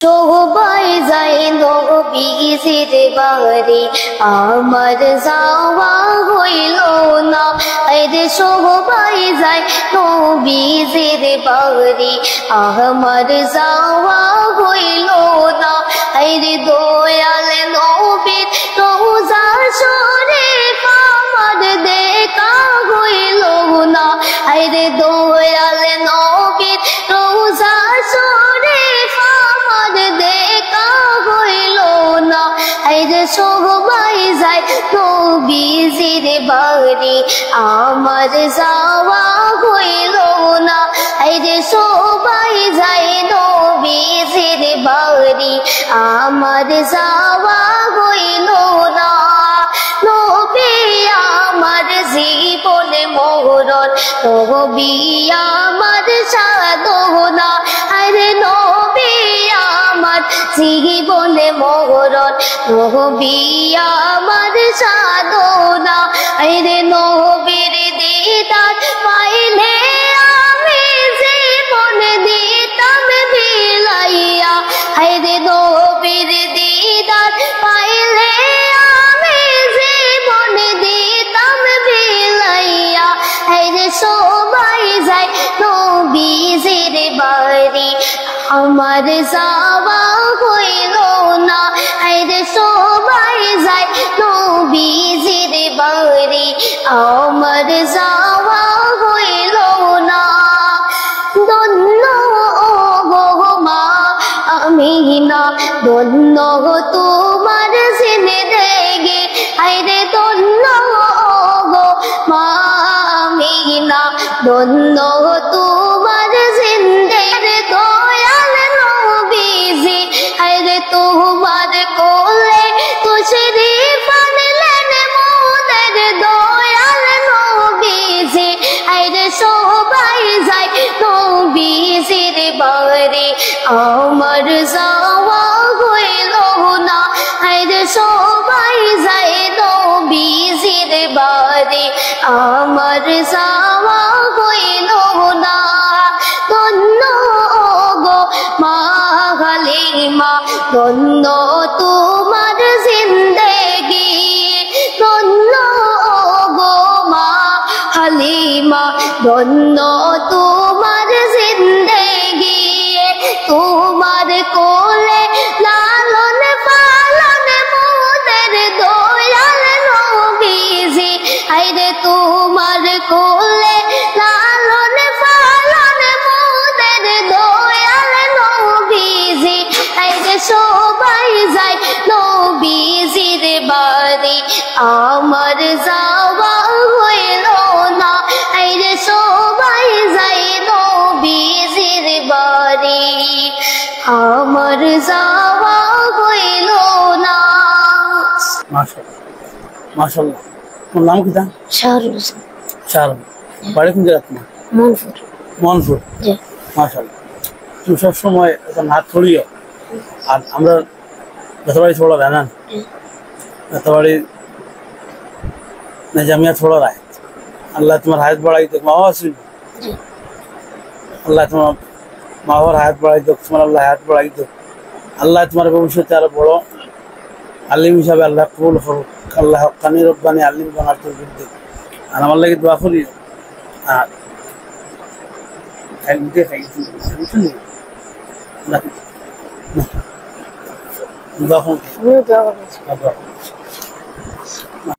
সবাই যায় নবীজির বাড়ি, আমার যাওয়া হইল না। আরে সবাই যায় নবীজির বাড়ি, আমার যাওয়া হইল না। আরে দয়াল নবীর রওজা শরীফ আমার দেখা হইল না। আরে দয়াল নবীর রওজা শরীফ দেখা হইল না। আইরে সবাই যায় নবীজির বাড়ি, আমার যাওয়া হইল না। আইরে সবাই যায় নবীজির বাড়ি, আমার যাওয়া হইল না। নবী আমার জীবনে মরণ, নবী আমার সাধনা। আরে নবী আমার জীবনে মরণ, নবী আমার সাধনা। আরে নবীর দিদার পাইলে আমি জীবন দিতাম বিলাইয়া। আরে নবীর দিদার পাইলে আমি জীবন দিতাম বিলাইয়া। আরে সবাই যায় নবীজির বাড়ি, আমার যাওয়া হইল না। আরে সবাই যায় নবীজির বাড়ি, আমার যাওয়া হইল না। ধন্য গো মা আমিনা, ধন্য তোমার জিন্দেগি। আরে ধন্য গো মা আমিনা, ধন্য তোমার জিন্দেগি। দয়াল নবীজি আরে তোমার কোলে তুশরিফ আনলেন মোদের দয়াল নবীজি। আরে সবাই যায় নবীজির বাড়ি, আমার যাওয়া হইল না। আরে সবাই যায় নবীজির বাড়ি, আমার যাওয়া হইল না। ধন্য গো মা হালিমা, ধন্য তোমার জিন্দেগি। ধন্য গো মা হালিমা, ধন্য তোমার জিন্দেগি। তোমার কোলে লালন পালন মোদের দয়াল নবীজি। আইরে তোমার কোলে লালন পালন মোদের দয়াল নবীজি। আইরে সবাই যায় নবীজির বাড়ি, আমার যাওয়া হইল না। আইরে সবাই যায় নবীজির বাড়ি, আমার যাওয়া হইল না। মাশাআল্লাহ মাশাআল্লাহ। তোমার নাম কি? শাহরুজ। শাহরুজ। বাড়ি কোন জায়গা তোমার? মনপুর। মনপুর। জি। মাশাআল্লাহ। তুমি সব সময় হাত ছড়িয়ে, আর আমরা যতবাড়ি ছোড়া দেয় না, যতবাড়ি জামিয়া ছোড়া রায়। আল্লাহ তোমার হায়াত বাড়াই তো, মা বাবা আসেন, আল্লাহ তোমার মা বাবার হায়াত বাড়াই তো, তোমার আল্লাহ হায়াত বাড়াই তো। আল্লাহ তোমার ভবিষ্যতে আরো বড় আলিম হিসাবে আল্লাহ কবুল করুক। আল্লাহ হক্কানি রব্বানি আলিম বানার তৌফিক দিক। আর আমার লাগে দোয়া করি। আর দোয়া